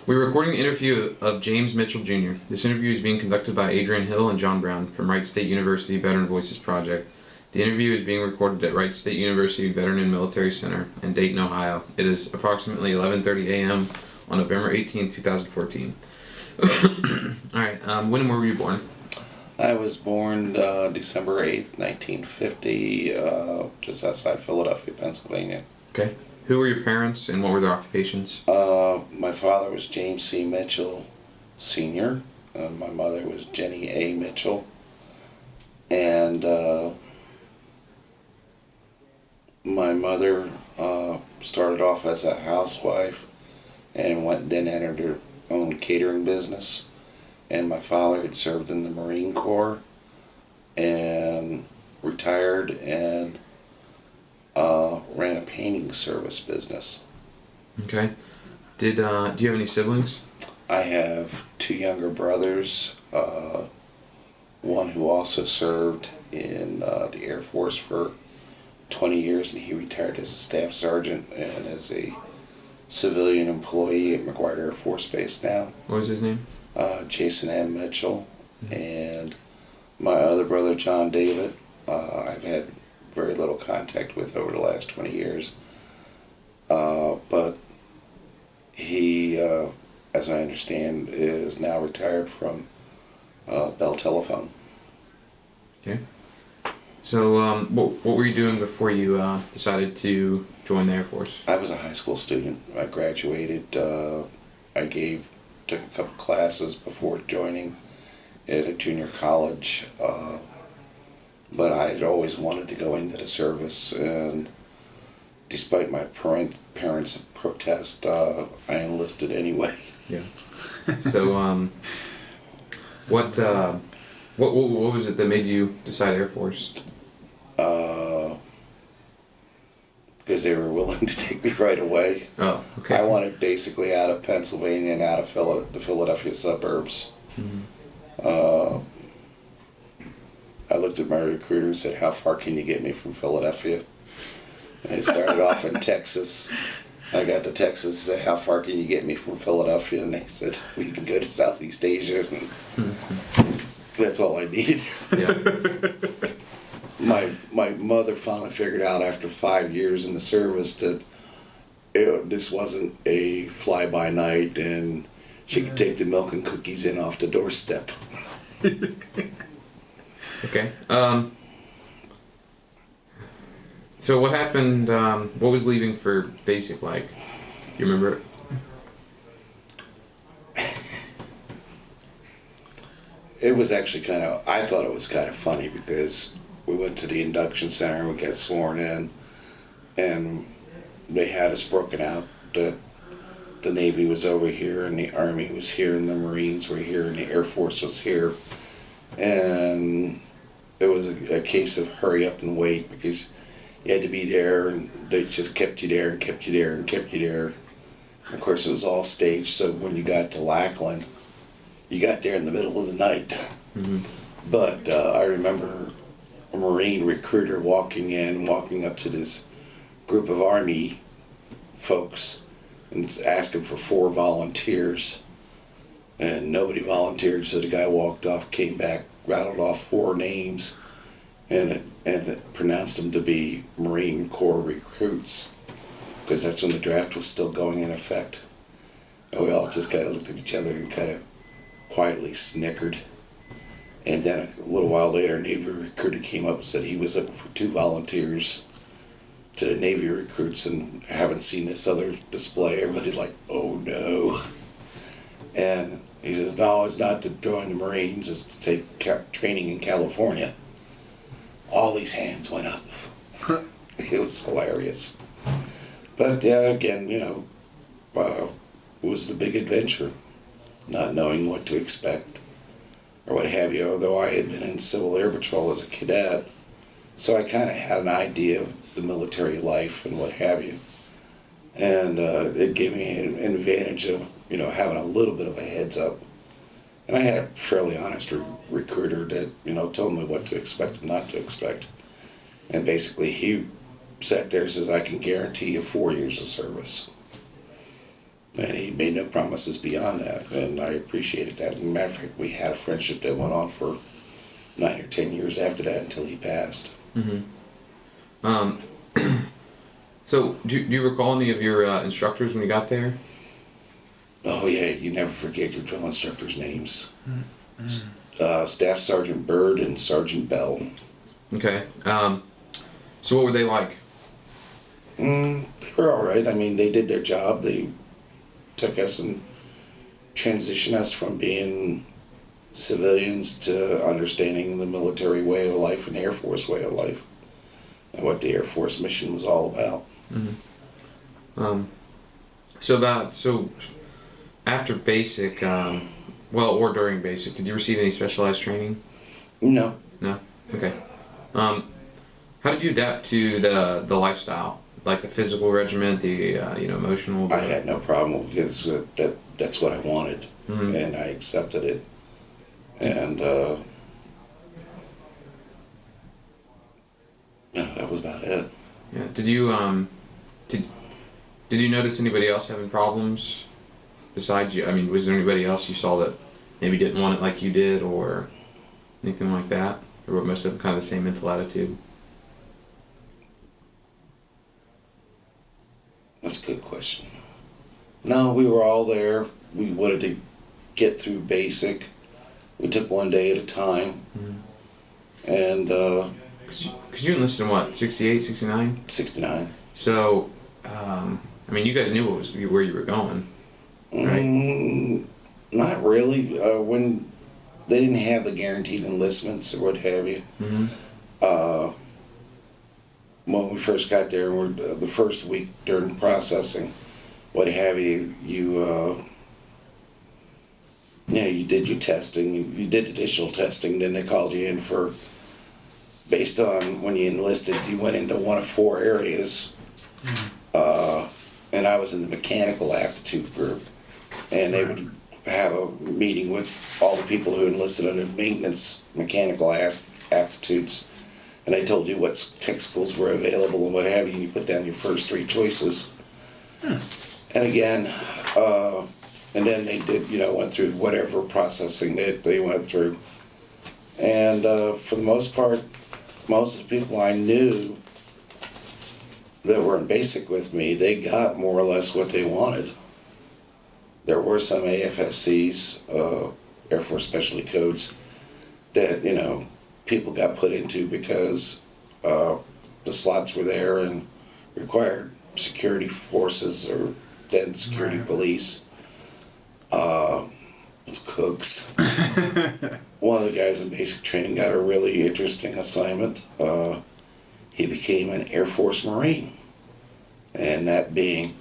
We're recording the interview of James Mitchell Jr. This interview is being conducted by Adrian Hill and John Brown from Wright State University Veteran Voices Project. The interview is being recorded at Wright State University Veteran and Military Center in Dayton, Ohio. It is approximately 11:30 a.m. on November 18, 2014. Alright, when were you born? I was born December 8th, 1950, just outside Philadelphia, Pennsylvania. Okay. Who were your parents and what were their occupations? My father was James C. Mitchell, Sr., and my mother was Jenny A. Mitchell. And my mother started off as a housewife and then entered her own catering business. And my father had served in the Marine Corps and retired and ran a painting service business. Okay. Do you have any siblings? I have two younger brothers, one who also served in the Air Force for 20 years, and he retired as a staff sergeant and as a civilian employee at McGuire Air Force Base now. What was his name? Jason M. Mitchell. And my other brother, John David, I've had very little contact with over the last 20 years. But he, as I understand, is now retired from Bell Telephone. Okay. So, what were you doing before you decided to join the Air Force? I was a high school student. I graduated. Took a couple classes before joining at a junior college. But I had always wanted to go into the service, and despite my parents' protest, I enlisted anyway. Yeah. So, what was it that made you decide Air Force? Because they were willing to take me right away. Oh, okay. I wanted basically out of Pennsylvania and out of the Philadelphia suburbs. Mm-hmm. I looked at my recruiter and said, "How far can you get me from Philadelphia?" And I started off in Texas. I got to Texas and said, "How far can you get me from Philadelphia?" And they said, "We can go to Southeast Asia." And that's all I needed. Yeah. My mother finally figured out after 5 years in the service that this wasn't a fly-by-night and she could take the milk and cookies in off the doorstep. Okay. So what happened, what was leaving for basic like? You remember it? It was actually I thought it was kind of funny because we went to the induction center and we got sworn in, and they had us broken out that the Navy was over here and the Army was here and the Marines were here and the Air Force was here. And it was a case of hurry up and wait because you had to be there, and they just kept you there and kept you there and kept you there. And of course, it was all staged, so when you got to Lackland, you got there in the middle of the night. Mm-hmm. But I remember a Marine recruiter walking up to this group of Army folks and asking for 4 volunteers. And nobody volunteered, so the guy walked off, came back, rattled off 4 names, and it pronounced them to be Marine Corps recruits, because that's when the draft was still going in effect. And we all just kind of looked at each other and kind of quietly snickered. And then a little while later, a Navy recruiter came up and said he was looking for 2 volunteers to the Navy recruits, and haven't seen this other display. Everybody's like, "Oh no." And he says, "No, it's not to join the Marines, it's to take training in California." All these hands went up. It was hilarious. But yeah, again, it was the big adventure, not knowing what to expect or what have you, although I had been in Civil Air Patrol as a cadet, so I kind of had an idea of the military life and what have you. And it gave me an advantage of, having a little bit of a heads up. And I had a fairly honest recruiter that, told me what to expect and not to expect. And basically he sat there and says, "I can guarantee you 4 years of service." And he made no promises beyond that, and I appreciated that. As a matter of fact, we had a friendship that went on for 9 or 10 years after that until he passed. Mm-hmm. So, do you recall any of your instructors when you got there? Oh yeah, you never forget your drill instructors' names. Staff Sergeant Bird and Sergeant Bell. Okay. So what were they like? They were all right. I mean, they did their job. They took us and transitioned us from being civilians to understanding the military way of life and the Air Force way of life, and what the Air Force mission was all about. Mm-hmm. So after basic, or during basic, did you receive any specialized training? No. No. Okay. How did you adapt to the lifestyle, like the physical regiment, the emotional? I had no problem because that's what I wanted, Mm-hmm. and I accepted it. And that was about it. Yeah. Did you did you notice anybody else having problems besides you? I mean, was there anybody else you saw that maybe didn't want it like you did, or anything like that, or were most of them kind of the same mental attitude? That's a good question. No, we were all there. We wanted to get through basic. We took one day at a time. Mm-hmm. And Because you enlisted in what, 68, 69? 69. So, I mean, you guys knew where you were going, right? Not really. When they didn't have the guaranteed enlistments or what have you. Mm-hmm. When we first got there, the first week during processing, what have you, you did your testing, you did additional testing, then they called you in for, based on when you enlisted, you went into one of 4 areas. And I was in the mechanical aptitude group, and they would have a meeting with all the people who enlisted under maintenance mechanical aptitudes, and they told you what tech schools were available and what have you, and you put down your first 3 choices. And again, and then they did, went through whatever processing they went through. And for the most part, most of the people I knew that were in basic with me, they got more or less what they wanted. There were some AFSCs, Air Force Specialty Codes, that, people got put into because the slots were there and required security forces or then security police, cooks. One of the guys in basic training got a really interesting assignment. He became an Air Force Marine. And that being,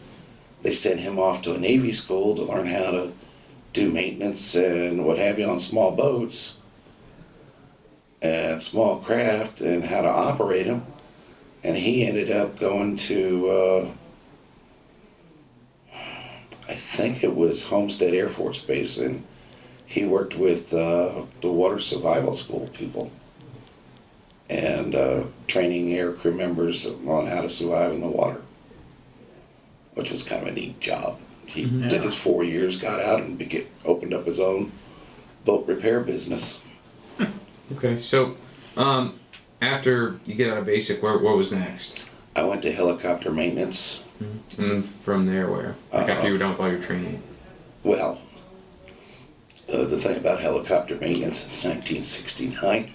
they sent him off to a Navy school to learn how to do maintenance and what have you on small boats and small craft and how to operate them. And he ended up going to, I think it was Homestead Air Force Base, and he worked with the water survival school people and training air crew members on how to survive in the water, which was kind of a neat job. He did his 4 years, got out, and opened up his own boat repair business. Okay, so after you get out of basic, what was next? I went to helicopter maintenance. Mm-hmm. And then from there, where? Like after you were done with all your training? Well, the thing about helicopter maintenance in 1969,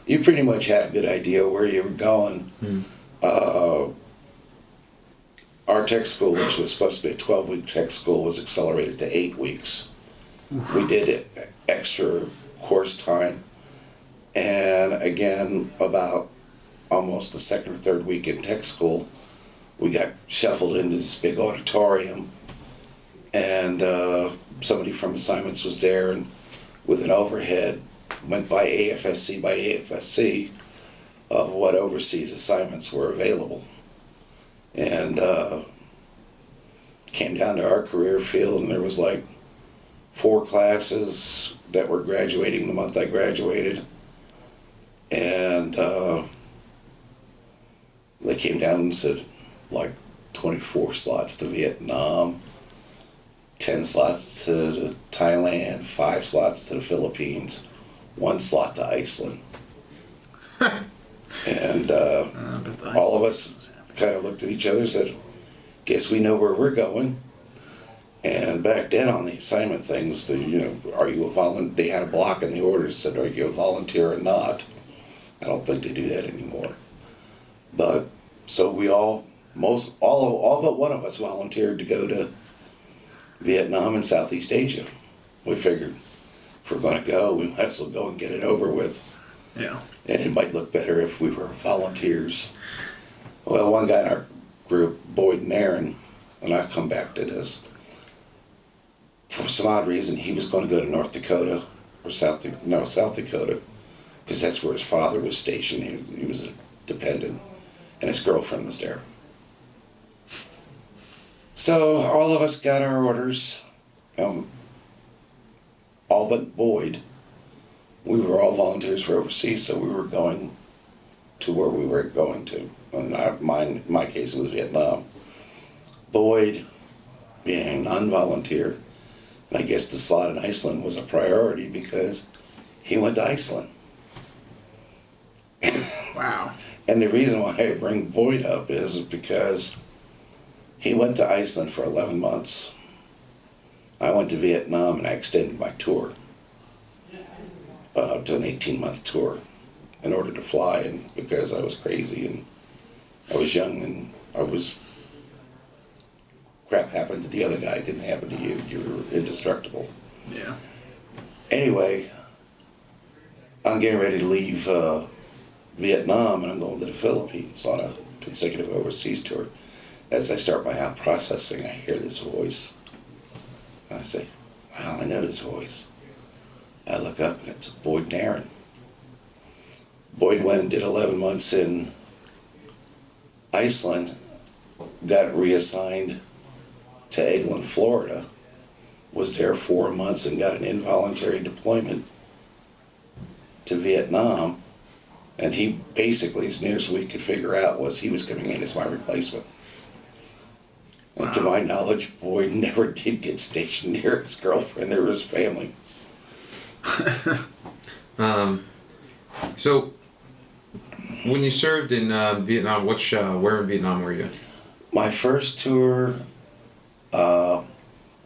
you pretty much had a good idea where you were going. Our tech school, which was supposed to be a 12-week tech school, was accelerated to 8 weeks. We did extra course time. And again, about almost the 2nd or 3rd week in tech school, we got shuffled into this big auditorium. And somebody from assignments was there, and with an overhead, went by AFSC of what overseas assignments were available. And came down to our career field, and there was like 4 classes that were graduating the month I graduated. And they came down and said, like, 24 slots to Vietnam, 10 slots to Thailand, 5 slots to the Philippines, 1 slot to Iceland. And all of us kind of looked at each other and said, guess we know where we're going. And back then on the assignment things, are you a volunteer? They had a block in the orders that said, are you a volunteer or not? I don't think they do that anymore. But so we all but one of us volunteered to go to Vietnam and Southeast Asia. We figured if we're going to go, we might as well go and get it over with. Yeah. And it might look better if we were volunteers. Well, one guy in our group, Boyd and Aaron, and I'll come back to this. For some odd reason, he was going to go to North Dakota or South Dakota, because that's where his father was stationed. He was a dependent, and his girlfriend was there. So all of us got our orders, all but Boyd. We were all volunteers for overseas, so we were going to where we were going to. In my case, it was Vietnam. Boyd, being a non-volunteer, and I guess the slot in Iceland was a priority because he went to Iceland. Wow. And the reason why I bring Boyd up is because he went to Iceland for 11 months. I went to Vietnam and I extended my tour to an 18-month tour in order to fly, and because I was crazy and I was young and crap happened to the other guy, it didn't happen to you. You were indestructible. Yeah. Anyway, I'm getting ready to leave Vietnam and I'm going to the Philippines on a consecutive overseas tour. As I start my out processing, I hear this voice. And I say, wow, I know this voice. I look up and it's Boyd and Aaron. Boyd went and did 11 months in Iceland, got reassigned to Eglin, Florida, was there 4 months and got an involuntary deployment to Vietnam. And he basically, as near as we could figure out, was he was coming in as my replacement. And to my knowledge, Boyd never did get stationed near his girlfriend or his family. So, when you served in Vietnam, where in Vietnam were you? My first tour, I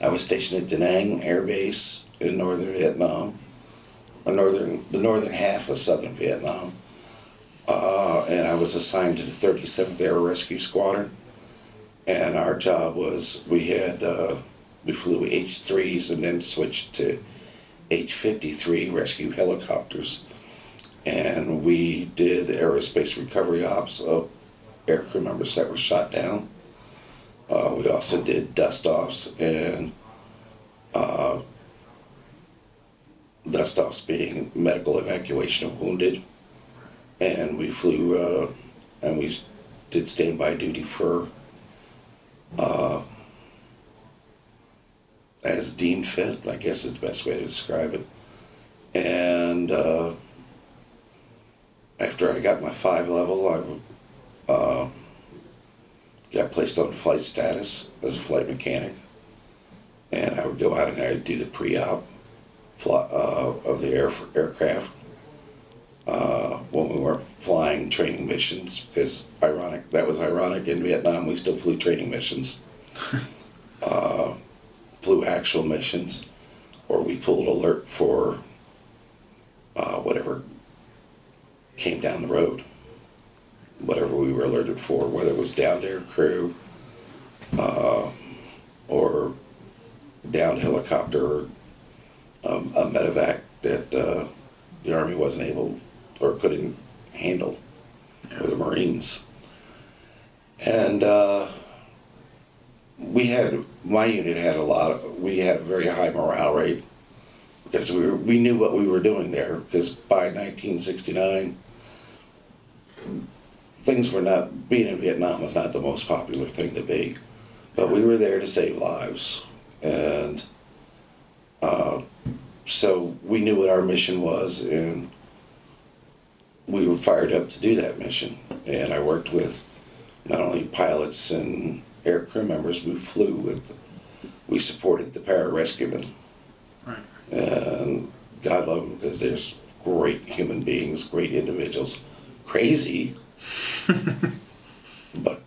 was stationed at Da Nang Air Base in northern Vietnam, the northern half of southern Vietnam. And I was assigned to the 37th Air Rescue Squadron. And our job was, we flew H-3s and then switched to H-53 rescue helicopters. And we did aerospace recovery ops of air crew members that were shot down. We also did dust offs, and dust offs being medical evacuation of wounded. And we flew, and we did standby duty for as deemed fit, I guess is the best way to describe it. And after I got my 5 level, I got placed on flight status as a flight mechanic. And I would go out and I would do the pre-op of the aircraft when we weren't flying training missions, because that was ironic, in Vietnam we still flew training missions. Flew actual missions, or we pulled alert for whatever came down the road, whatever we were alerted for, whether it was downed air crew or downed helicopter, or a medevac that the Army wasn't able or couldn't handle, or the Marines. And my unit had we had a very high morale rate, because we knew what we were doing there, because by 1969, being in Vietnam was not the most popular thing to be, but we were there to save lives. And so we knew what our mission was, and we were fired up to do that mission. And I worked with not only pilots and air crew members, we flew with we supported the pararescuemen. Right. And God love them, because they're great human beings, great individuals. Crazy, but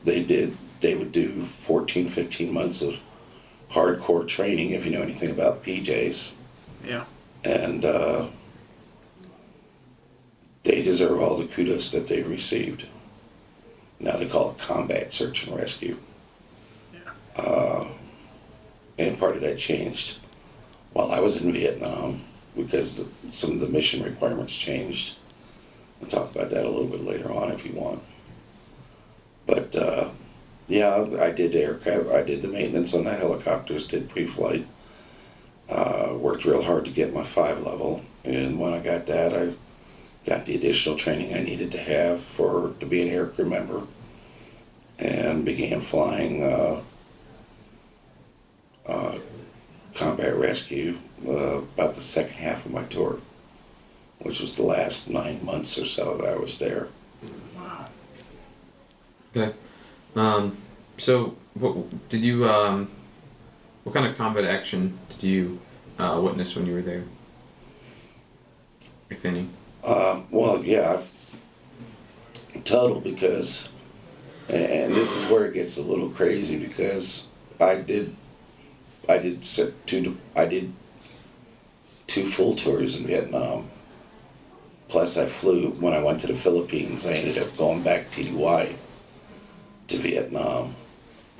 they would do 14, 15 months of hardcore training, if you know anything about PJs. Yeah. And they deserve all the kudos that they've received. Now they call it combat search and rescue. Yeah. And part of that changed while I was in Vietnam, because some of the mission requirements changed. I'll talk about that a little bit later on if you want. But yeah, I did aircraft, I did the maintenance on the helicopters, did pre-flight. Worked real hard to get my 5 level, and when I got that, I got the additional training I needed to have to be an aircrew member, and began flying combat rescue about the second half of my tour, which was the last 9 months or so that I was there. Wow. Okay. So, what did you? What kind of combat action did you witness when you were there, if any? Well, yeah, total, because, and this is where it gets a little crazy, because I did two full tours in Vietnam. Plus, I flew when I went to the Philippines. I ended up going back TDY to Vietnam,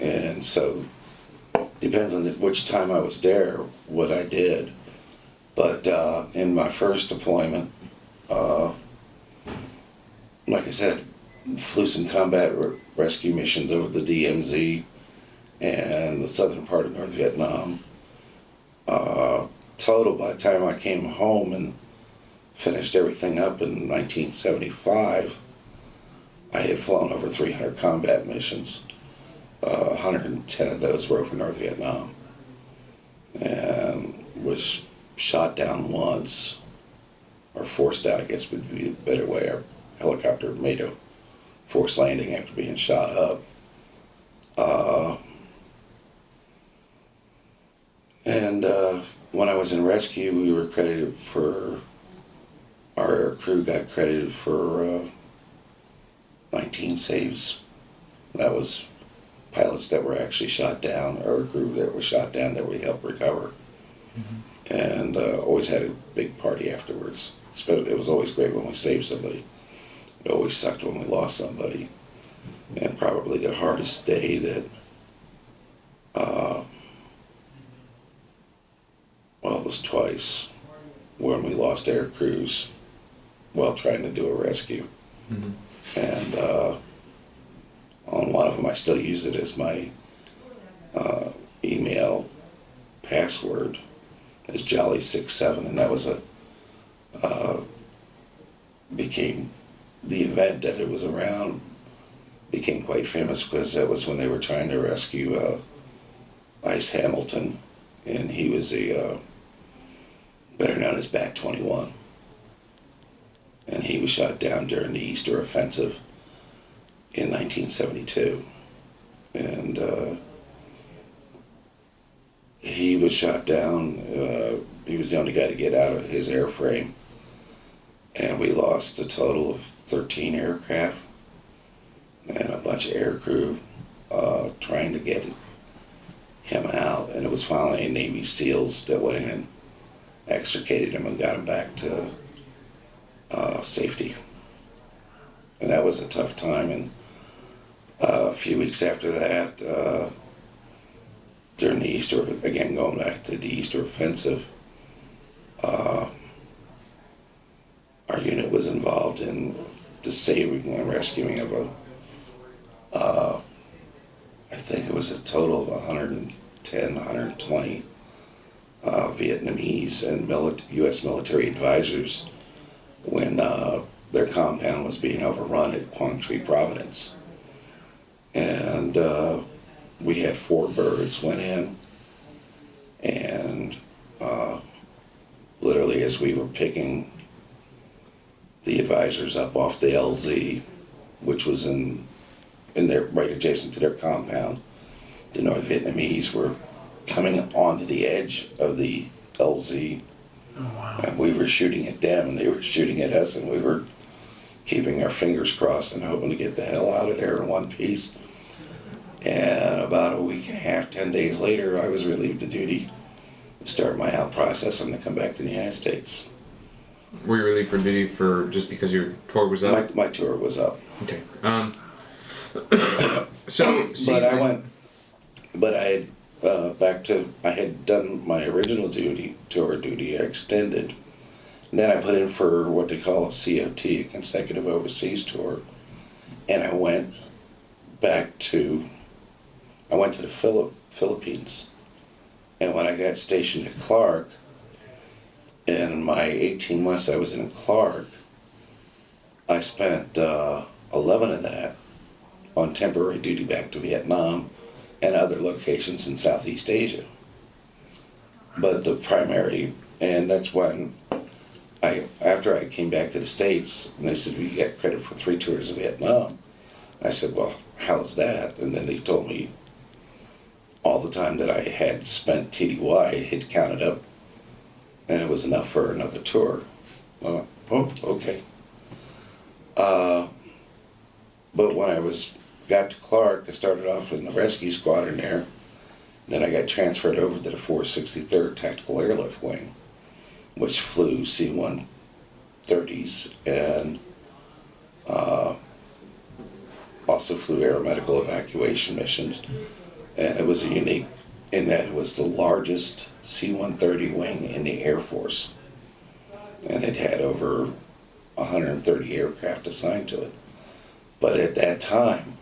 and so depends on which time I was there, what I did. But in my first deployment, like I said, flew some combat rescue missions over the DMZ and the southern part of North Vietnam. Total, by the time I came home and finished everything up in 1975, I had flown over 300 combat missions. 110 of those were over North Vietnam, and was shot down once, or forced out, I guess would be a better way. Our helicopter made a forced landing after being shot up. And when I was in rescue, we were credited for, our air crew got credited for 19 saves. That was pilots that were actually shot down, or a crew that was shot down that we helped recover. Mm-hmm. And always had a big party afterwards. It was always great when we saved somebody. It always sucked when we lost somebody. And probably the hardest day that, well, it was twice, when we lost air crews while trying to do a rescue. Mm-hmm. And on one of them, I still use it as my email password, as Jolly67, and that was became the event that it was around, became quite famous, because that was when they were trying to rescue Ice Hamilton, and he was better known as Bat 21, and he was shot down during the Easter Offensive in 1972, and he was shot down. He was the only guy to get out of his airframe, and we lost a total of 13 aircraft and a bunch of air crew trying to get him out, and it was finally Navy SEALs that went in and extricated him and got him back to safety. And that was a tough time. And a few weeks after that, during the Easter, again going back to the Easter Offensive, our unit was involved in the saving and rescuing of I think it was a total of 110, 120 Vietnamese and U.S. military advisors when their compound was being overrun at Quang Tri, Providence. And we had 4 birds went in, and literally as we were picking the advisors up off the LZ, which was in there right adjacent to their compound, the North Vietnamese were coming onto the edge of the LZ, Oh, wow. and we were shooting at them, and they were shooting at us, and we were keeping our fingers crossed and hoping to get the hell out of there in one piece. And about a week and a half, 10 days later, I was relieved of duty to start my out process and to come back to the United States. Were you relieved for duty for just because your tour was up? My tour was up. Okay. So, see, But I went, but I had I had done my original tour duty, I extended. And then I put in for what they call a COT, a consecutive overseas tour. And I went to the Philippines. And when I got stationed at Clark, in my 18 months I was in Clark, I spent 11 of that on temporary duty back to Vietnam and other locations in Southeast Asia. But the primary, and that's when after I came back to the States, and they said, well, you get credit for 3 tours of Vietnam. I said, well, how's that? And then they told me all the time that I had spent TDY had counted up, and it was enough for another tour. Well, oh, okay. But when I got to Clark, I started off in the rescue squadron there. Then I got transferred over to the 463rd Tactical Airlift Wing, which flew C-130s and also flew aeromedical evacuation missions. And it was unique in that it was the largest C-130 wing in the Air Force. And it had over 130 aircraft assigned to it. But at that time,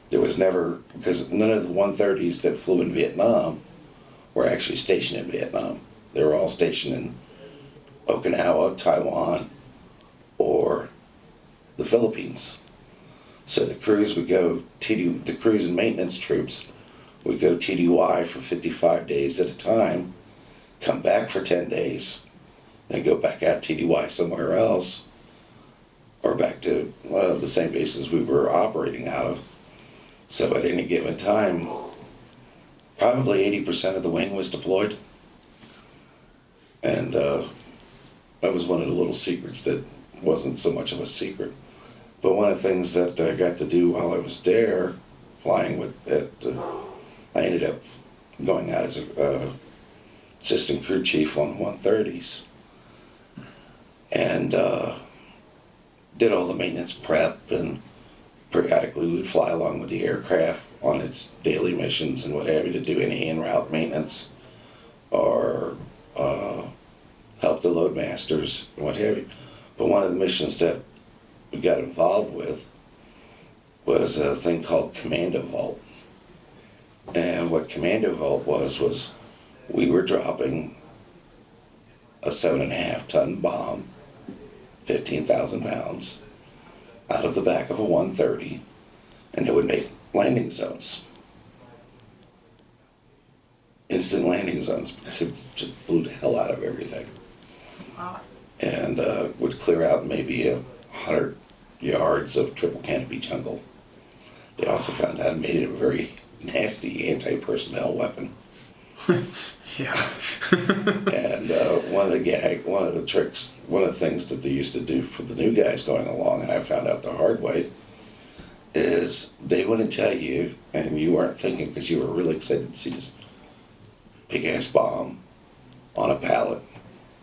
there was never, because none of the 130s that flew in Vietnam were actually stationed in Vietnam. They were all stationed in Okinawa, Taiwan, or the Philippines. So the crews would go, the crews and maintenance troops would go TDY for 55 days at a time, come back for 10 days, then go back out TDY somewhere else, or back to the same bases we were operating out of. So at any given time, probably 80% of the wing was deployed. And that was one of the little secrets that wasn't so much of a secret. But one of the things that I got to do while I was there, flying with it, I ended up going out as a assistant crew chief on 130s. And did all the maintenance prep, and periodically we would fly along with the aircraft on its daily missions and what have you to do any en route maintenance or help the loadmasters and what have you. But one of the missions that we got involved with was a thing called Commando Vault. And what Commando Vault was we were dropping a 7.5-ton bomb, 15,000 pounds, out of the back of a 130, and it would make landing zones. Instant landing zones, because it just blew the hell out of everything. Wow. And would clear out maybe 100 yards of triple canopy jungle. They also found out it made it a very nasty anti-personnel weapon. Yeah. And one of the tricks, one of the things that they used to do for the new guys going along, and I found out the hard way, is they wouldn't tell you, and you weren't thinking because you were really excited to see this big-ass bomb on a pallet,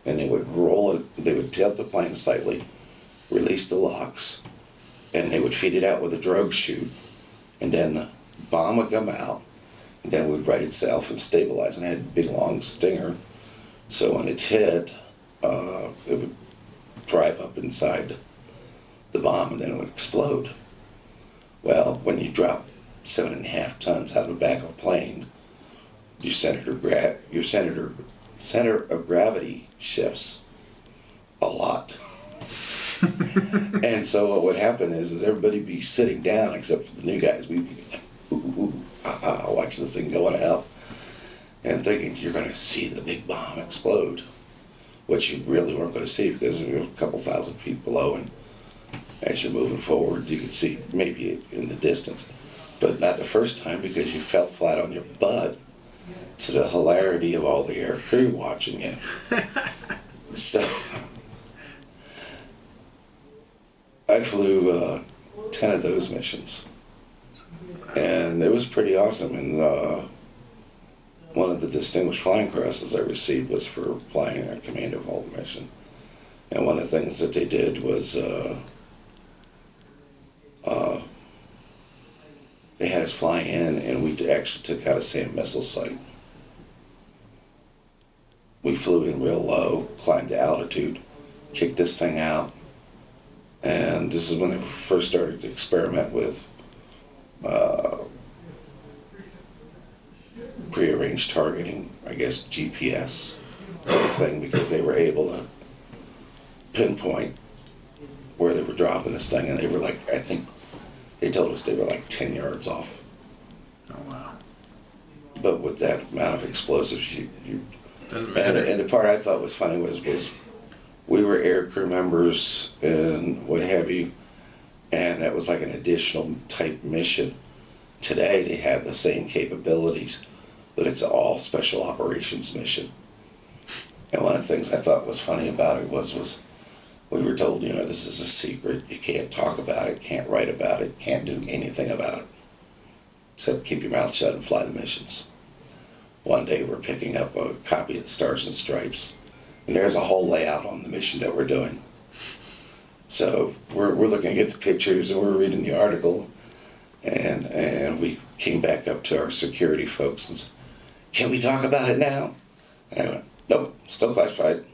and they would roll it, they would tilt the plane slightly, release the locks, and they would feed it out with a drogue chute, and then the bomb would come out, and then it would right itself and stabilize, and it had a big long stinger, so when it hit, it would drive up inside the bomb, and then it would explode. Well, when you drop 7.5 tons out of the back of a plane, your center of gravity shifts a lot. And so what would happen is everybody would be sitting down except for the new guys. We'd be like, ooh, watch this thing going out, and thinking you're going to see the big bomb explode, which you really weren't going to see because you're a couple thousand feet below, and as you're moving forward, you could see maybe in the distance, but not the first time because you fell flat on your butt to the hilarity of all the air crew watching it. So I flew 10 of those missions, and it was pretty awesome. And one of the distinguished flying crosses I received was for flying a Commando Vault mission. And one of the things that they did was they had us fly in, and we actually took out a SAM missile site. We flew in real low, climbed to altitude, kicked this thing out, and this is when they first started to experiment with prearranged targeting, I guess GPS type thing, because they were able to pinpoint where they were dropping this thing, and they were like, I think they told us they were like 10 yards off. Oh, wow. But with that amount of explosives, you Doesn't matter. and the part I thought was funny was we were air crew members and what have you, and that was like an additional type mission. Today they have the same capabilities, but it's all special operations mission. And one of the things I thought was funny about it was we were told, you know, this is a secret. You can't talk about it, can't write about it, can't do anything about it, except keep your mouth shut and fly the missions. One day we're picking up a copy of the Stars and Stripes, and there's a whole layout on the mission that we're doing. So we're looking at the pictures and we're reading the article, and we came back up to our security folks and said, can we talk about it now? And I went, nope, still classified.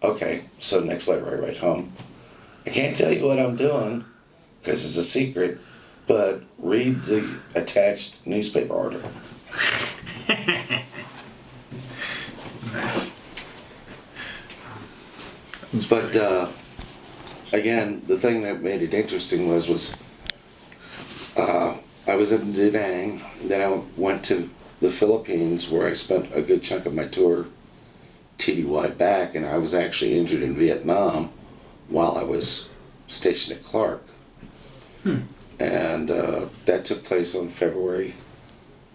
Okay, so next letter I write home. I can't tell you what I'm doing because it's a secret, but read the attached newspaper article. Nice. But again, the thing that made it interesting was I was in Da Nang, then I went to the Philippines where I spent a good chunk of my tour TDY back, and I was actually injured in Vietnam while I was stationed at Clark. And that took place on February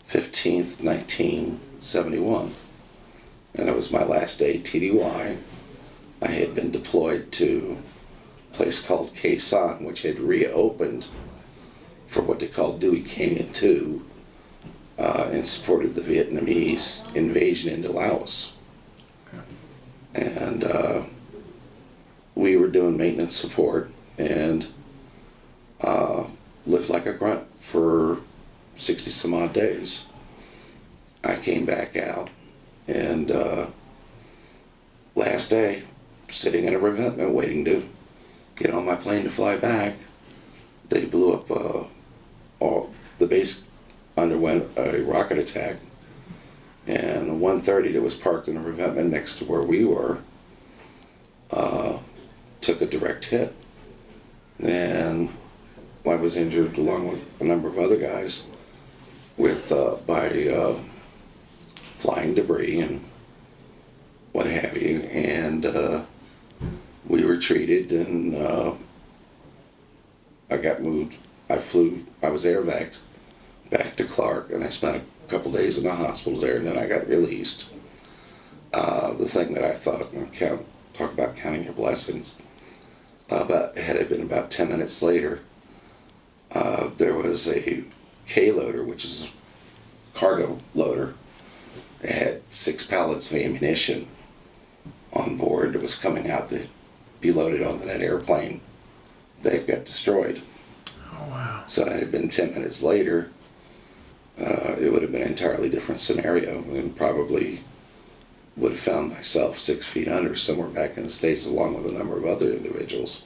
15th, 1971. And it was my last day TDY. I had been deployed to a place called Khe Sanh, which had reopened for what they called Dui Canyon 2 in support of the Vietnamese invasion into Laos. And we were doing maintenance support and lived like a grunt for 60 some odd days. I came back out, and last day, sitting in a revetment waiting to get on my plane to fly back, they blew up, the base underwent a rocket attack, and a 130 that was parked in a revetment next to where we were took a direct hit. And I was injured along with a number of other guys by flying debris and what have you, and we were treated, and I got moved. I was air vac'd back to Clark, and I spent a couple days in the hospital there, and then I got released. The thing that I thought, talk about counting your blessings, had it been about 10 minutes later, there was a K-loader, which is a cargo loader. It had 6 pallets of ammunition on board that was coming out to be loaded onto that airplane. They got destroyed. Oh, wow. So had it been 10 minutes later, it would have been an entirely different scenario, and probably would have found myself 6 feet under somewhere back in the States along with a number of other individuals.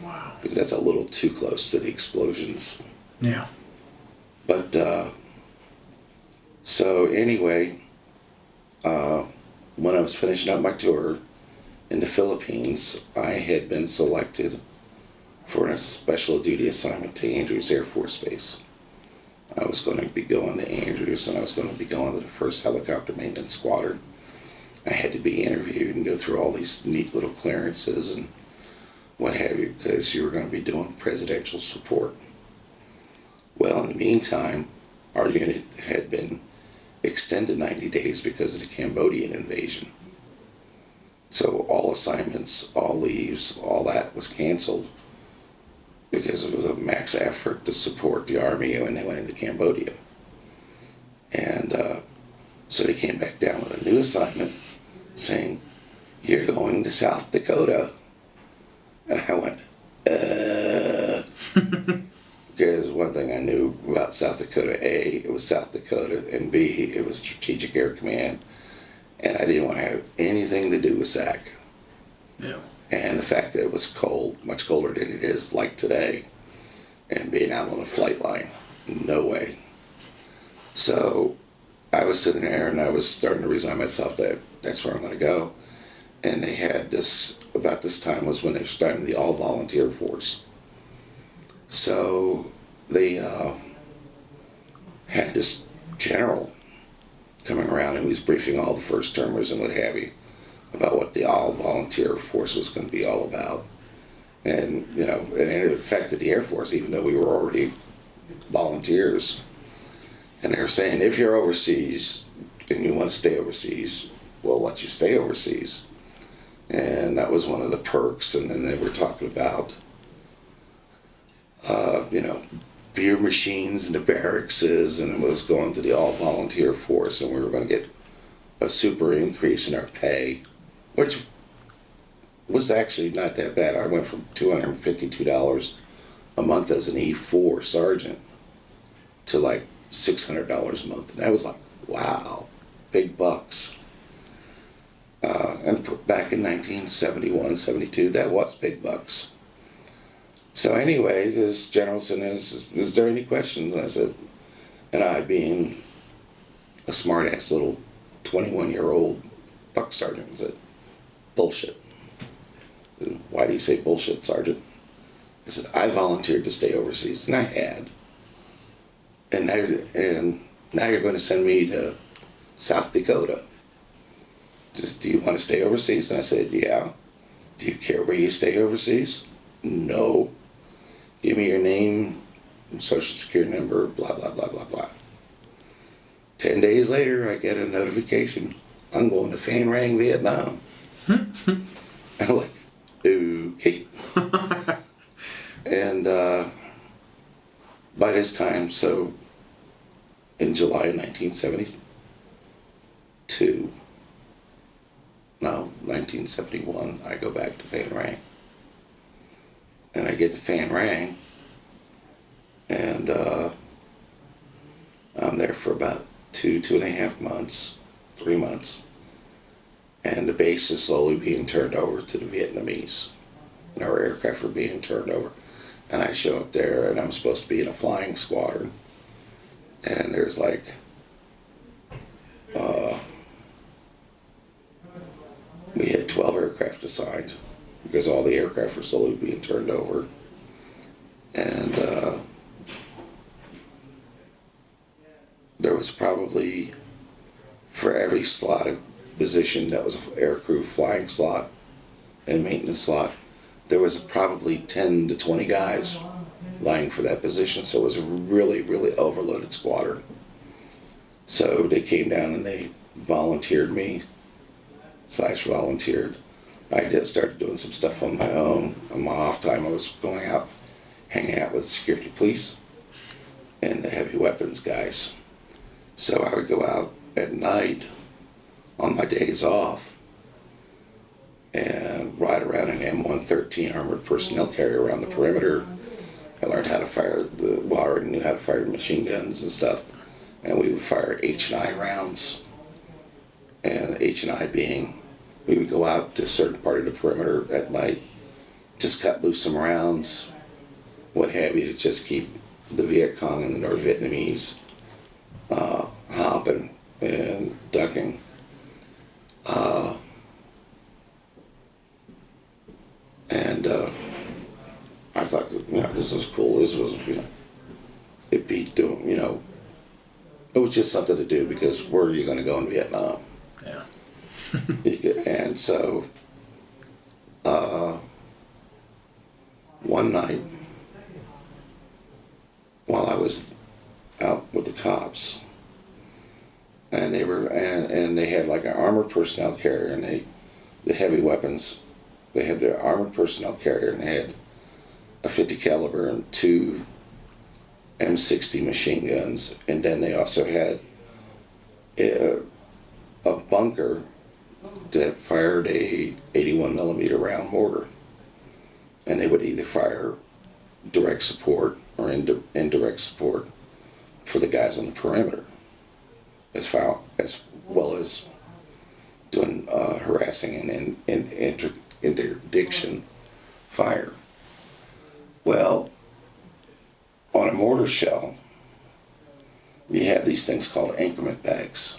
Wow. Because that's a little too close to the explosions. Yeah. But, so anyway, when I was finishing up my tour in the Philippines, I had been selected for a special duty assignment to Andrews Air Force Base. I was going to be going to Andrews, and I was going to be going to the 1st Helicopter Maintenance Squadron. I had to be interviewed and go through all these neat little clearances and what have you, because you were going to be doing presidential support. Well, in the meantime, our unit had been extended 90 days because of the Cambodian invasion. So all assignments, all leaves, all that was canceled because it was a max effort to support the army when they went into Cambodia. And so they came back down with a new assignment saying, "You're going to South Dakota." And I went, because one thing I knew about South Dakota, A, it was South Dakota, and B, it was Strategic Air Command, and I didn't want to have anything to do with SAC. Yeah. And the fact that it was cold, much colder than it is like today, and being out on the flight line, no way. So I was sitting there and I was starting to resign myself that that's where I'm going to go. And they had this, about this time was when they started the all-volunteer force. So they had this general coming around and he was briefing all the first termers and what have you about what the all-volunteer force was going to be all about. And, you know, and it affected the Air Force even though we were already volunteers. And they were saying, if you're overseas and you want to stay overseas, we'll let you stay overseas. And that was one of the perks. And then they were talking about, you know, beer machines in the barracks, and it was going to the all-volunteer force, and we were going to get a super increase in our pay, which was actually not that bad. I went from $252 a month as an E4 sergeant to like $600 a month. And that was like, wow, big bucks. And back in 1971, 72, that was big bucks. So anyway, this general said, is there any questions? And I said, and I being a smart-ass little 21-year-old buck sergeant, said, bullshit. I said, why do you say bullshit, Sergeant? I said, I volunteered to stay overseas, and I had. And now you're going to send me to South Dakota. Do you want to stay overseas? And I said, yeah. Do you care where you stay overseas? No. Give me your name, social security number, blah, blah, blah, blah, blah. 10 days later, I get a notification. I'm going to Phan Rang, Vietnam. I'm like, okay. And by this time, so in July 1971, I go back to Phan Rang. And I get to Phan Rang, and I'm there for about 2.5 months, 3 months. And the base is slowly being turned over to the Vietnamese. And our aircraft are being turned over. And I show up there, and I'm supposed to be in a flying squadron. And there's like, we had 12 aircraft assigned because all the aircraft were slowly being turned over. And there was probably, for every slotted position that was an aircrew flying slot and maintenance slot, there was probably 10 to 20 guys lying for that position. So it was a really, really overloaded squadron. So they came down and they volunteered me, /volunteered. I just started doing some stuff on my own. On my off time, I was going out, hanging out with the security police and the heavy weapons guys. So I would go out at night on my days off and ride around an M113 armored personnel carrier around the perimeter. I learned how to fire, well, I already knew how to fire machine guns and stuff. And we would fire H&I rounds. And H&I being, we would go out to a certain part of the perimeter at night, just cut loose some rounds, what have you, to just keep the Viet Cong and the North Vietnamese hopping and ducking. I thought, this was cool. This was, it beat doing, it was just something to do because where are you going to go in Vietnam? Yeah. And so, one night, while I was out with the cops, armored personnel carrier, and the heavy weapons. They had their armored personnel carrier, and they had a 50 caliber and 2 M60 machine guns, and then they also had a bunker that fired a 81 millimeter round mortar, and they would either fire direct support or indirect support for the guys on the perimeter, as well as doing harassing and interdiction fire. Well, on a mortar shell, you have these things called increment bags,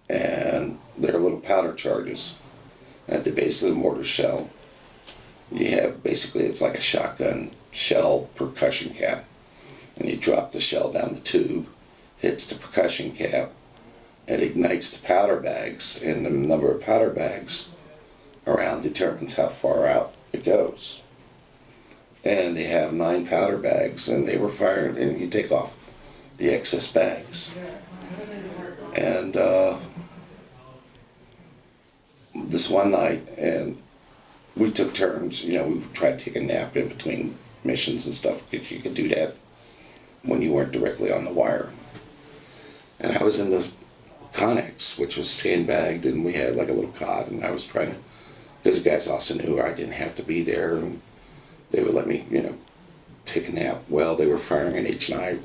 and they're little powder charges. At the base of the mortar shell, you have basically, it's like a shotgun shell percussion cap, and you drop the shell down the tube, hits the percussion cap, it ignites the powder bags, and the number of powder bags around determines how far out it goes. And they have 9 powder bags, and they were firing, and you take off the excess bags. And this one night, and we took turns, we tried to take a nap in between missions and stuff, because you could do that when you weren't directly on the wire. And I was in the Connex, which was sandbagged, and we had like a little cot, and I was trying to, because the guys also knew I didn't have to be there, and they would let me, take a nap. Well, they were firing an H&I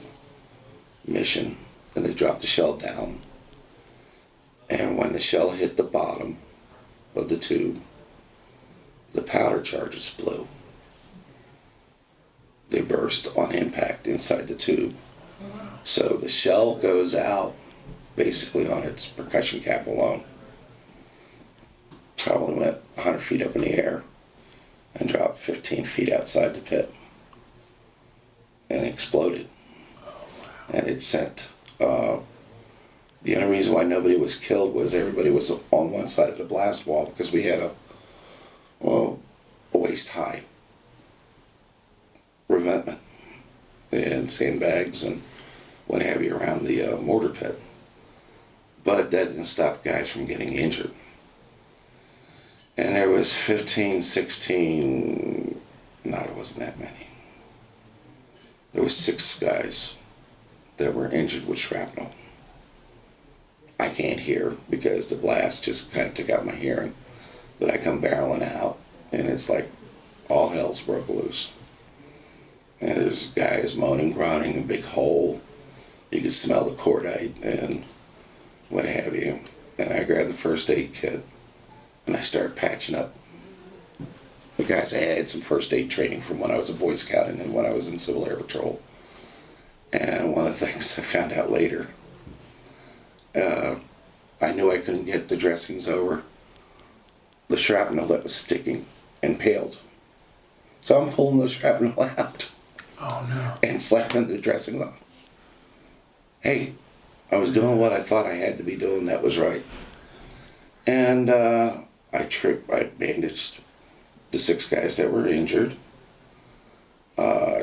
mission, and they dropped the shell down, and when the shell hit the bottom of the tube, the powder charges blew. They burst on impact inside the tube. So the shell goes out basically on its percussion cap alone. Probably went 100 feet up in the air and dropped 15 feet outside the pit and exploded. And it sent, the only reason why nobody was killed was everybody was on one side of the blast wall, because we had a waist high revetment and sandbags and what have you around the mortar pit. But that didn't stop guys from getting injured. And there was 15, 16, no, it wasn't that many. There was 6 guys that were injured with shrapnel. I can't hear because the blast just kind of took out my hearing. But I come barreling out, and it's like all hell's broke loose. And there's guys moaning, groaning, a big hole. You could smell the cordite and what have you. And I grabbed the first aid kit, and I started patching up the guys. I had some first aid training from when I was a Boy Scout and then when I was in Civil Air Patrol. And one of the things I found out later, I knew I couldn't get the dressings over the shrapnel that was sticking and paled. So I'm pulling the shrapnel out. Oh no. And slapping the dressings on. Hey, I was doing what I thought I had to be doing. That was right. And I bandaged the 6 guys that were injured.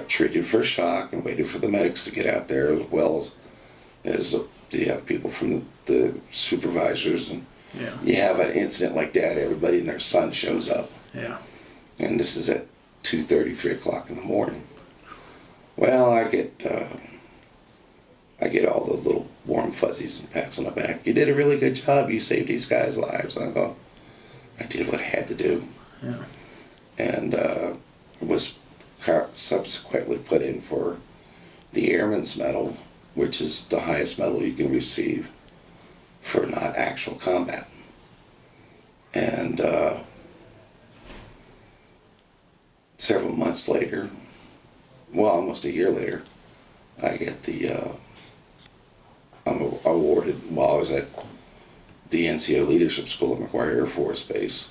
Treated for shock and waited for the medics to get out there, as well as the other people from the supervisors. And Yeah. you have an incident like that, everybody and their son shows up. Yeah. And this is at 2:30, 3 o'clock in the morning. Well, I get all the little warm fuzzies and pats on the back. You did a really good job. You saved these guys' lives. And I go, I did what I had to do. Yeah. And was subsequently put in for the Airman's Medal, which is the highest medal you can receive for not actual combat. And several months later, well, almost a year later, I get I'm awarded, while I was at the NCO Leadership School at McGuire Air Force Base,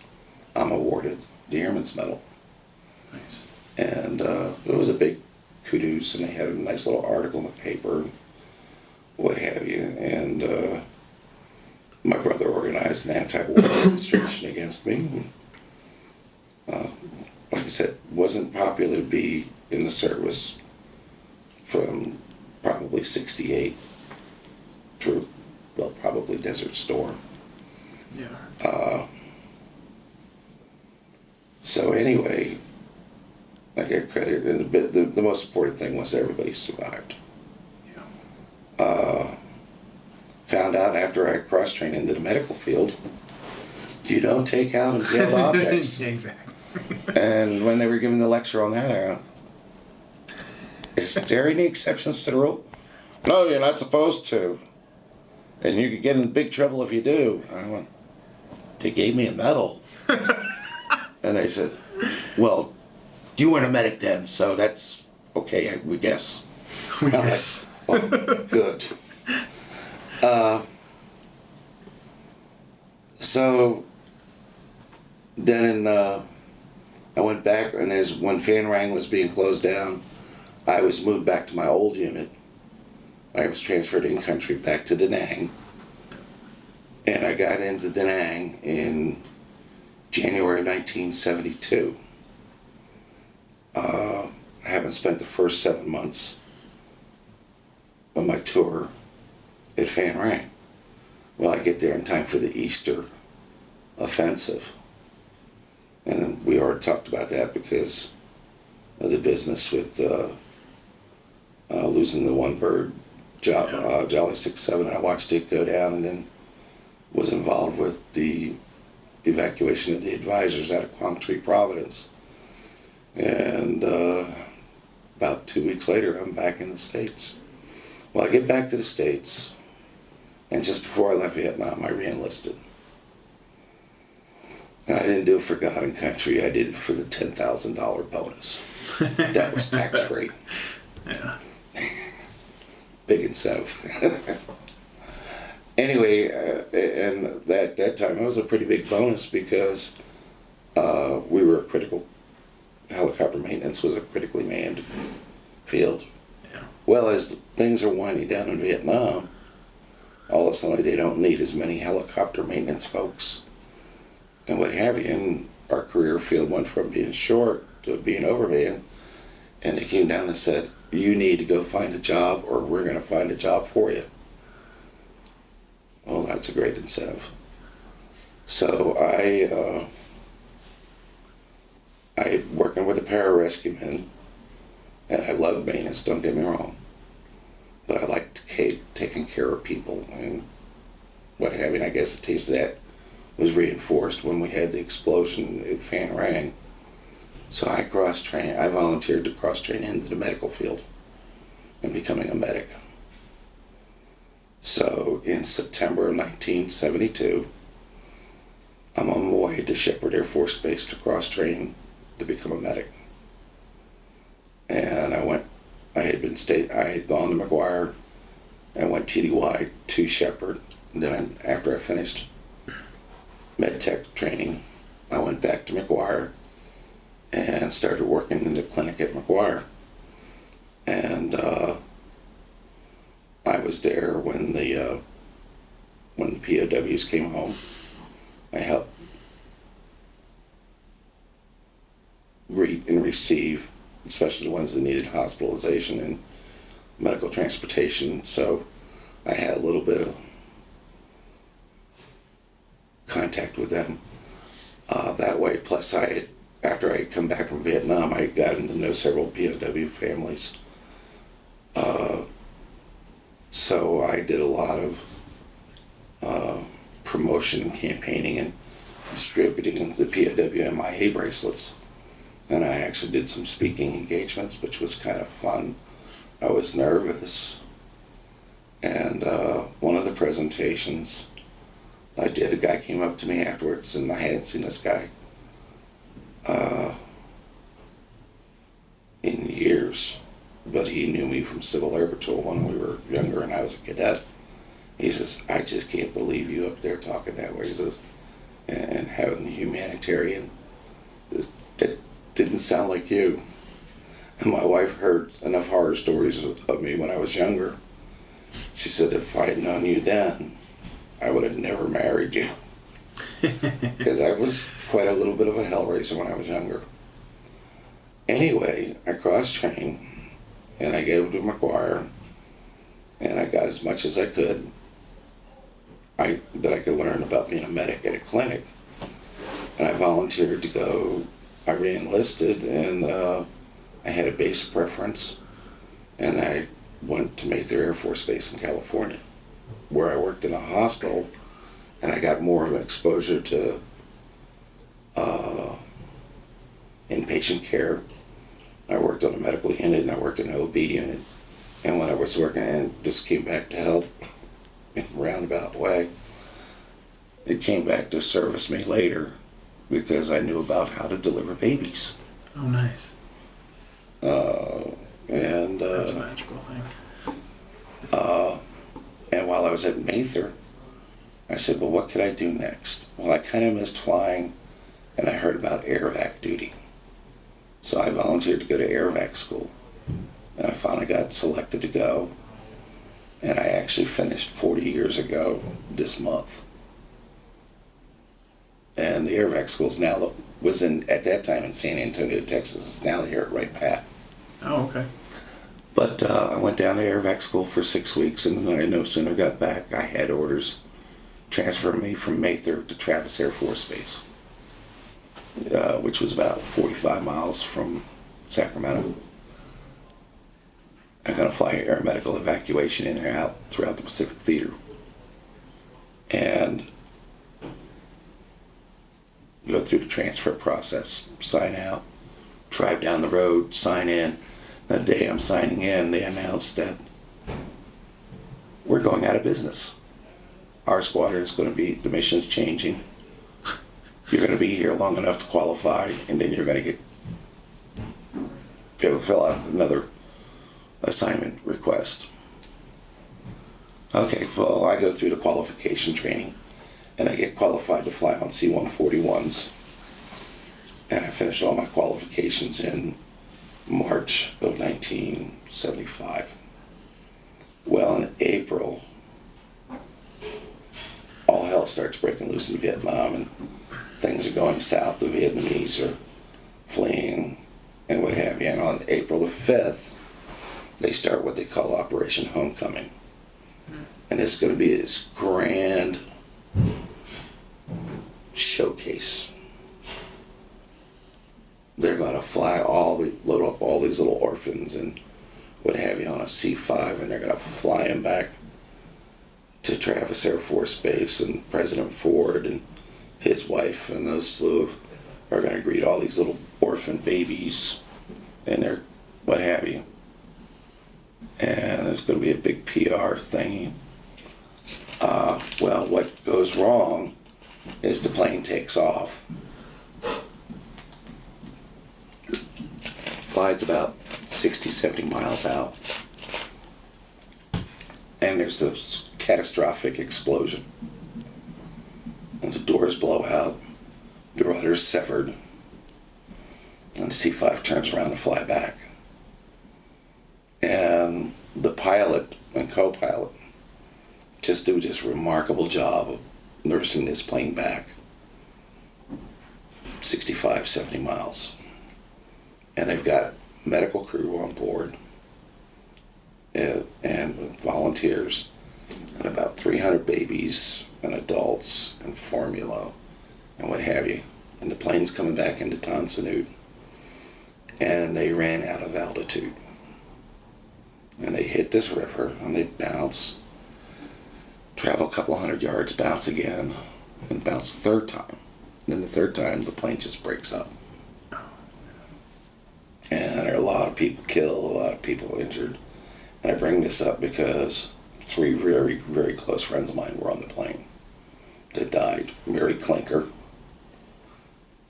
I'm awarded the Airman's Medal. Nice. And it was a big kudos, and they had a nice little article in the paper, and what have you. And my brother organized an anti-war demonstration against me. Like I said, wasn't popular to be in the service from probably '68 through, well, probably Desert Storm. Yeah. So anyway, I get credit, and the most important thing was everybody survived. Yeah. Found out after I cross-trained into the medical field, you don't take out inhaled objects. Exactly. And when they were giving the lecture on that, I went, is there any exceptions to the rule? No, you're not supposed to. And you could get in big trouble if you do. I went, they gave me a medal. And they said, well, you weren't a medic then, so that's okay, we guess. Yes. Well, good. So then I went back, and when Phan Rang was being closed down, I was moved back to my old unit. I was transferred in country back to Da Nang, and I got into Da Nang in January 1972. I haven't spent the first 7 months of my tour at Phan Rang. Well, I get there in time for the Easter offensive. And we already talked about that because of the business with losing the one bird, Jolly 67. I watched it go down, and then was involved with the evacuation of the advisors out of Quang Tri, Providence. And about 2 weeks later, I'm back in the States. Well, I get back to the States, and just before I left Vietnam, I re-enlisted. And I didn't do it for God and country, I did it for the $10,000 bonus. That was tax-free. Yeah. Big incentive. Anyway, and that time it was a pretty big bonus because we were a critical, helicopter maintenance was a critically manned field. Yeah. Well, as things are winding down in Vietnam, all of a sudden they don't need as many helicopter maintenance folks and what have you. And our career field went from being short to being overmanned, and they came down and said, you need to go find a job or we're going to find a job for you. Well, that's a great incentive. So I working with the pararescuemen, and I love maintenance, don't get me wrong, but I like taking care of people and what have you. And I guess the taste of that was reinforced when we had the explosion at Phan Rang. So I volunteered to cross-train into the medical field and becoming a medic. So in September of 1972, I'm on my way to Sheppard Air Force Base to cross-train to become a medic. And I had gone to McGuire and went TDY to Sheppard. And then after I finished med tech training, I went back to McGuire and started working in the clinic at McGuire. And I was there when the POWs came home. I helped greet and receive, especially the ones that needed hospitalization and medical transportation. So I had a little bit of contact with them that way. Plus, after I had come back from Vietnam, I had gotten to know several POW families. So I did a lot of promotion and campaigning and distributing the POW MIA bracelets. And I actually did some speaking engagements, which was kind of fun. I was nervous. And one of the presentations I did, a guy came up to me afterwards, and I hadn't seen this guy in years, but he knew me from Civil Air Patrol when we were younger and I was a cadet. He says, I just can't believe you up there talking that way. He says, and having the humanitarian, that didn't sound like you. And my wife heard enough horror stories of me when I was younger. She said, if I had known you then, I would have never married you. Because I was quite a little bit of a hellraiser when I was younger. Anyway, I cross-trained, and I gave it to McGuire, and I got as much as I could. that I could learn about being a medic at a clinic. And I volunteered to go. I re-enlisted, and I had a base preference, and I went to Mather Air Force Base in California, where I worked in a hospital, and I got more of an exposure to inpatient care. I worked on a medical unit, and I worked in an OB unit. And when I was working, and just came back to help in a roundabout way, it came back to service me later because I knew about how to deliver babies. Oh, nice. That's a magical thing. And while I was at Mather, I said, well, what could I do next? Well, I kind of missed flying, and I heard about AirVac duty. So I volunteered to go to AirVac school, and I finally got selected to go, and I actually finished 40 years ago this month. And the AirVac school's now, was in, at that time in San Antonio, Texas. It's now here at Wright Pat. Oh, okay. But I went down to AirVac school for 6 weeks, and then I no sooner got back, I had orders transfer me from Mather to Travis Air Force Base, which was about 45 miles from Sacramento. I'm going to fly air medical evacuation in and out throughout the Pacific Theater. And go through the transfer process, sign out, drive down the road, sign in. That day I'm signing in, they announced that we're going out of business. Our squadron is going to be, the mission's changing. You're going to be here long enough to qualify, and then you're going to fill out another assignment request. Okay, well, I go through the qualification training, and I get qualified to fly on C-141s. And I finished all my qualifications in March of 1975. Well, in April, all hell starts breaking loose in Vietnam, and things are going south. The Vietnamese are fleeing and what have you. And on April the 5th, they start what they call Operation Homecoming. And it's going to be this grand showcase. They're going to load up all these little orphans and what have you on a C-5, and they're going to fly them back to Travis Air Force Base, and President Ford and his wife and a slew of are going to greet all these little orphan babies and their what have you. And it's going to be a big PR thingy. Well, what goes wrong is the plane takes off. Flies about 60, 70 miles out. And there's this catastrophic explosion. And the doors blow out, the rudder's severed, and the C-5 turns around to fly back. And the pilot and co-pilot just do this remarkable job of nursing this plane back 65, 70 miles. And they've got medical crew on board and volunteers and about 300 babies and adults and formula and what have you. And the plane's coming back into Tan Son Nhut, and they ran out of altitude. And they hit this river, and they bounce, travel a couple hundred yards, bounce again, and bounce a third time. Then the third time, the plane just breaks up. And there are a lot of people killed, a lot of people injured. And I bring this up because 3 very, very close friends of mine were on the plane that died. Mary Klinker,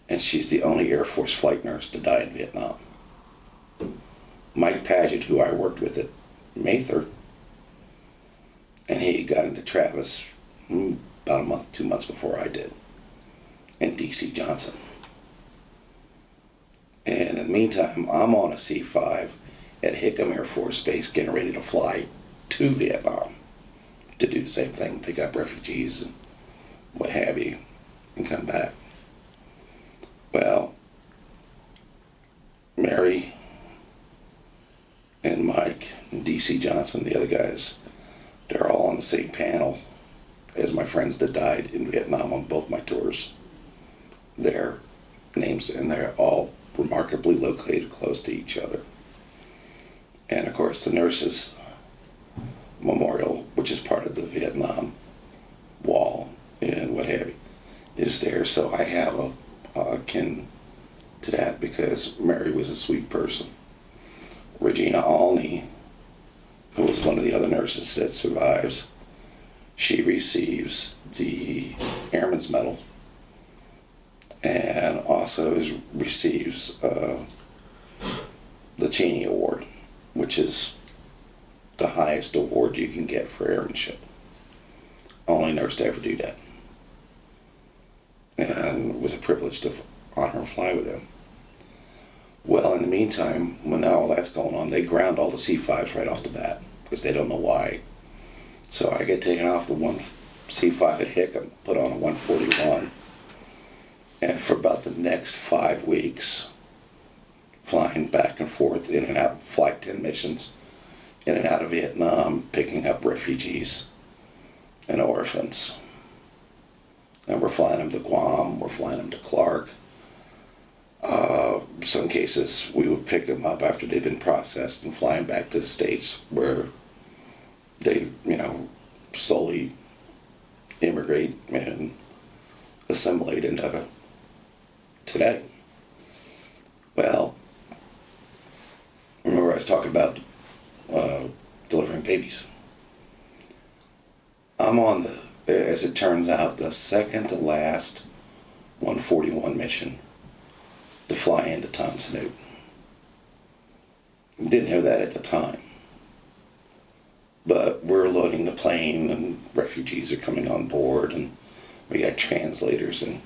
and she's the only Air Force flight nurse to die in Vietnam. Mike Paget, who I worked with at Mather, and he got into Travis about a month, 2 months before I did, and DC Johnson. And in the meantime, I'm on a C-5 at Hickam Air Force Base getting ready to fly to Vietnam to do the same thing, pick up refugees and what have you, and come back. Well, Mary and Mike and DC Johnson, the other guys, they're all on the same panel, as my friends that died in Vietnam on both my tours. Their names, and they're all remarkably located close to each other. And of course, the nurses' memorial, which is part of the Vietnam Wall and what have you, is there. So I have a kin to that because Mary was a sweet person. Regina Alney, who was one of the other nurses that survives, she receives the Airman's Medal and also receives the Cheney Award, which is the highest award you can get for airmanship. Only nurse to ever do that. And it was a privilege to honor and fly with them. Well, in the meantime, when all that's going on, they ground all the C5s right off the bat because they don't know why. So I get taken off the one C5 at Hickam, put on a 141, and for about the next 5 weeks, flying back and forth in and out, Flight 10 missions, in and out of Vietnam, picking up refugees and orphans. And we're flying them to Guam, we're flying them to Clark. Some cases we would pick them up after they'd been processed and fly them back to the States where they, slowly immigrate and assimilate into today. Well, remember I was talking about delivering babies. I'm on as it turns out, the second to last 141 mission to fly into Tan Son Nhut. Didn't know that at the time. But we're loading the plane and refugees are coming on board and we got translators and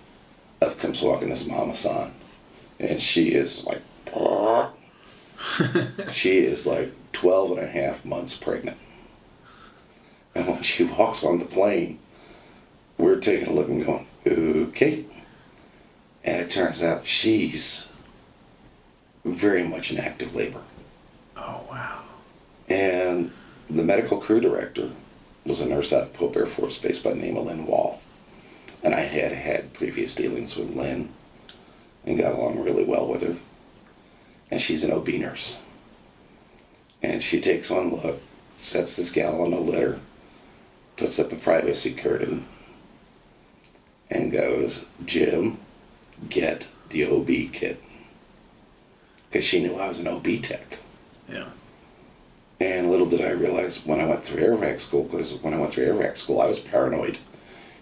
up comes walking this Mama San. And she is like, she is like 12 and a half months pregnant. And when she walks on the plane, we're taking a look and going, okay. And it turns out she's very much in active labor. Oh, wow. And the medical crew director was a nurse out of Pope Air Force Base by the name of Lynn Wall. And I had had previous dealings with Lynn and got along really well with her. And she's an OB nurse. And she takes one look, sets this gal on a litter, puts up a privacy curtain, and goes, Jim, get the OB kit. Because she knew I was an OB tech. Yeah. And little did I realize when I went through AirVac school, because when I went through AirVac school, I was paranoid.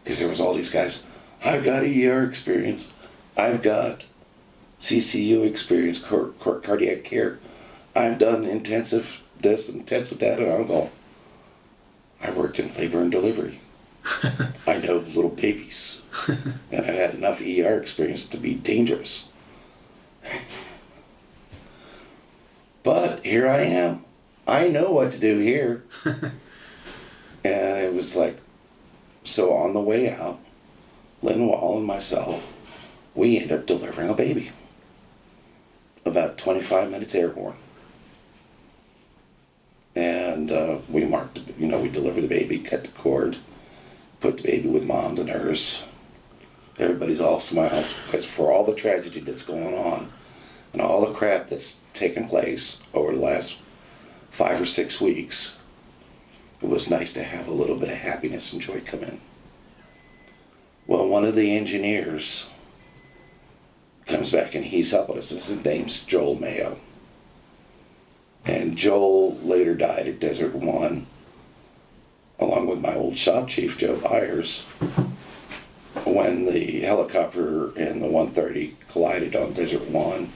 Because there was all these guys, I've got ER experience, I've got CCU experience, cardiac care, I've done intensive this, intensive that, and I'm going, I worked in labor and delivery. I know little babies. And I've had enough ER experience to be dangerous. But here I am. I know what to do here. And it was like, so on the way out, Lynn Wall and myself, we end up delivering a baby. About 25 minutes airborne. And we marked, we delivered the baby, cut the cord, put the baby with mom, the nurse. Everybody's all smiles because for all the tragedy that's going on and all the crap that's taken place over the last 5 or 6 weeks, it was nice to have a little bit of happiness and joy come in. Well, one of the engineers comes back and he's helping us. His name's Joel Mayo. And Joel later died at Desert One, along with my old shop chief, Joe Byers, when the helicopter and the 130 collided on Desert One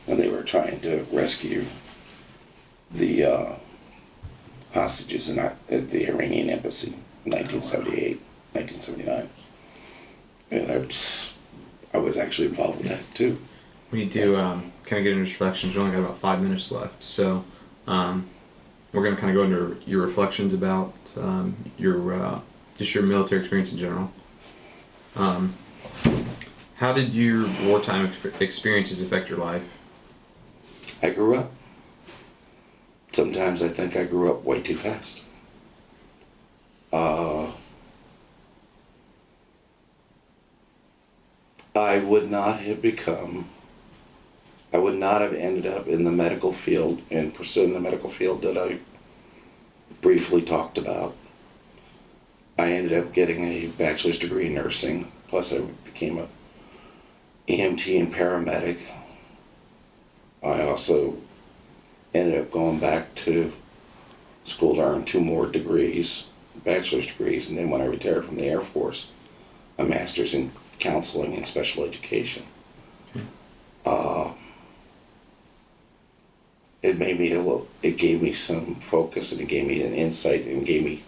when they were trying to rescue the hostages at the Iranian embassy in 1978, 1979. And I was actually involved with that too. We need to kind of get into reflections. We only got about 5 minutes left, so we're going to kind of go into your reflections about your just your military experience in general. How did your wartime experiences affect your life? I grew up. Sometimes I think I grew up way too fast. I would not have become, I would not have ended up in the medical field and pursuing the medical field that I briefly talked about. I ended up getting a bachelor's degree in nursing, plus I became a EMT and paramedic. I also ended up going back to school to earn 2 more degrees, bachelor's degrees, and then when I retired from the Air Force, a master's in counseling and special education. It made me it gave me some focus, and it gave me an insight, and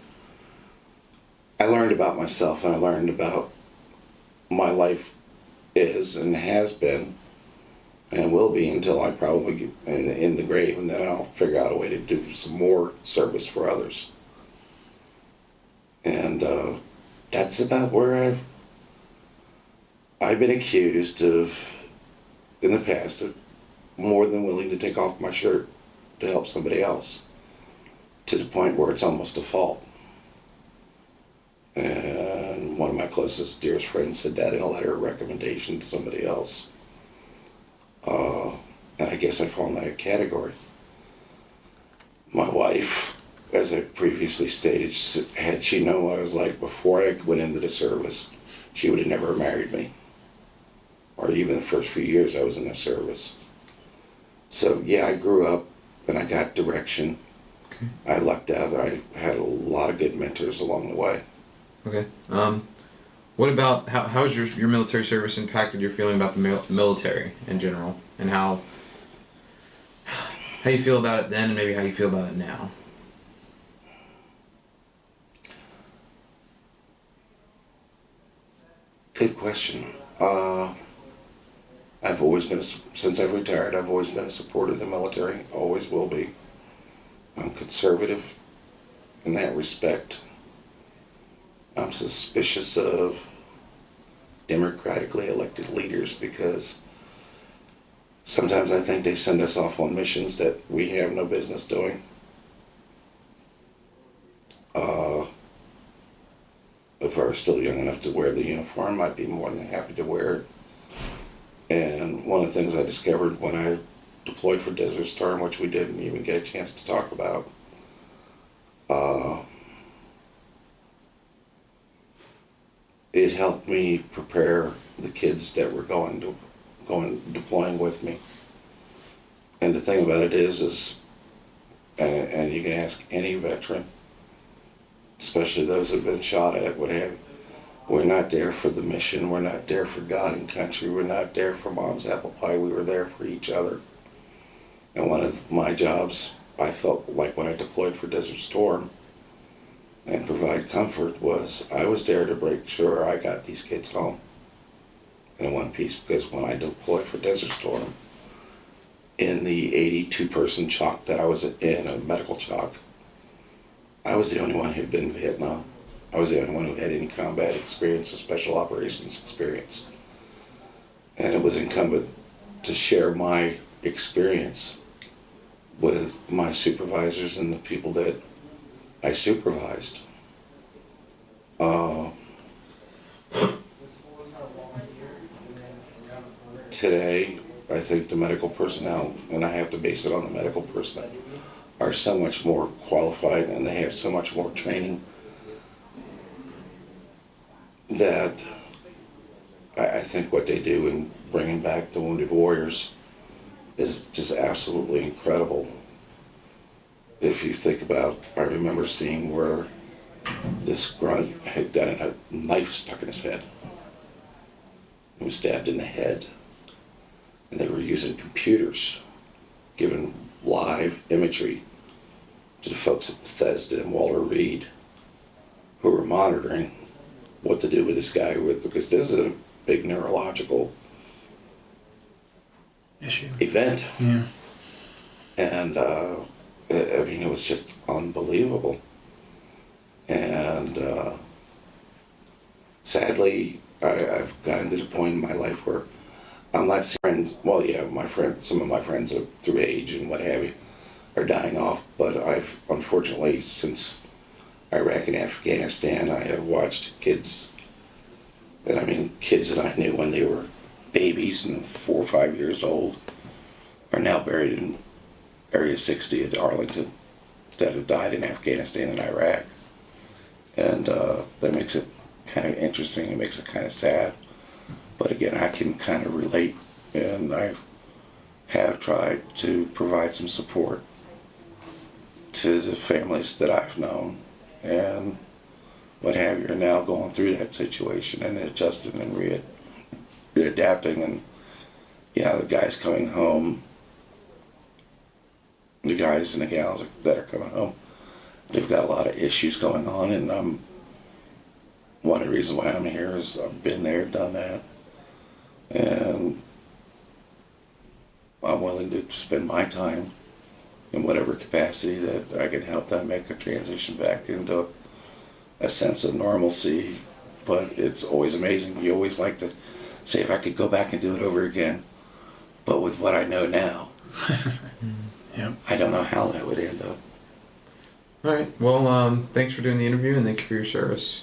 I learned about myself, and I learned about my life is and has been and will be until I probably get in the grave, and then I'll figure out a way to do some more service for others. And that's about where I've been accused of, in the past, of more than willing to take off my shirt to help somebody else, to the point where it's almost a fault. And one of my closest, dearest friends said that in a letter of recommendation to somebody else. And I guess I fall in that category. My wife, as I previously stated, had she known what I was like before I went into the service, she would have never married me. Or even the first few years I was in the service. So yeah, I grew up and I got direction. Okay. I lucked out. I had a lot of good mentors along the way. Okay. What about how's your military service impacted your feeling about the military in general, and how you feel about it then, and maybe how you feel about it now? Good question. I've always been, since I've retired, I've always been a supporter of the military. Always will be. I'm conservative in that respect. I'm suspicious of democratically elected leaders because sometimes I think they send us off on missions that we have no business doing. If I were still young enough to wear the uniform, I'd be more than happy to wear it. And one of the things I discovered when I deployed for Desert Storm, which we didn't even get a chance to talk about, it helped me prepare the kids that were deploying with me. And the thing about it is, and you can ask any veteran, especially those who've been shot at, what have you, we're not there for the mission, we're not there for God and country, we're not there for mom's apple pie, we were there for each other. And one of my jobs, I felt like when I deployed for Desert Storm and provide comfort, was I was there to make sure I got these kids home in one piece, because when I deployed for Desert Storm, in the 82-person chalk that I was in, a medical chalk, I was the only one who'd been in Vietnam. I was the only one who had any combat experience or special operations experience. And it was incumbent to share my experience with my supervisors and the people that I supervised. Today, I think the medical personnel, and I have to base it on the medical personnel, are so much more qualified and they have so much more training that I think what they do in bringing back the wounded warriors is just absolutely incredible. If you think about, I remember seeing where this grunt had got a knife stuck in his head. He was stabbed in the head. And they were using computers, giving live imagery to the folks at Bethesda and Walter Reed, who were monitoring what to do with this guy, because this is a big neurological issue event. Yeah. And I mean, it was just unbelievable. And sadly, I've gotten to the point in my life where I'm not friends. Well, yeah, some of my friends are through age and what have you are dying off. But I've unfortunately, since Iraq and Afghanistan, I have watched kids, and I mean kids that I knew when they were babies and 4 or 5 years old are now buried in Area 60 at Arlington that have died in Afghanistan and Iraq. And that makes it kind of interesting. It makes it kind of sad. But again, I can kind of relate, and I have tried to provide some support to the families that I've known and what have you are now going through that situation and adjusting and readapting. And yeah, the guys coming home, the guys and the gals that are coming home, they've got a lot of issues going on, and one of the reasons why I'm here is I've been there, done that, and I'm willing to spend my time in whatever capacity that I can help them make a transition back into a sense of normalcy. But it's always amazing. You always like to say, if I could go back and do it over again, but with what I know now, Yep. I don't know how that would end up. All right. Well, thanks for doing the interview, and thank you for your service.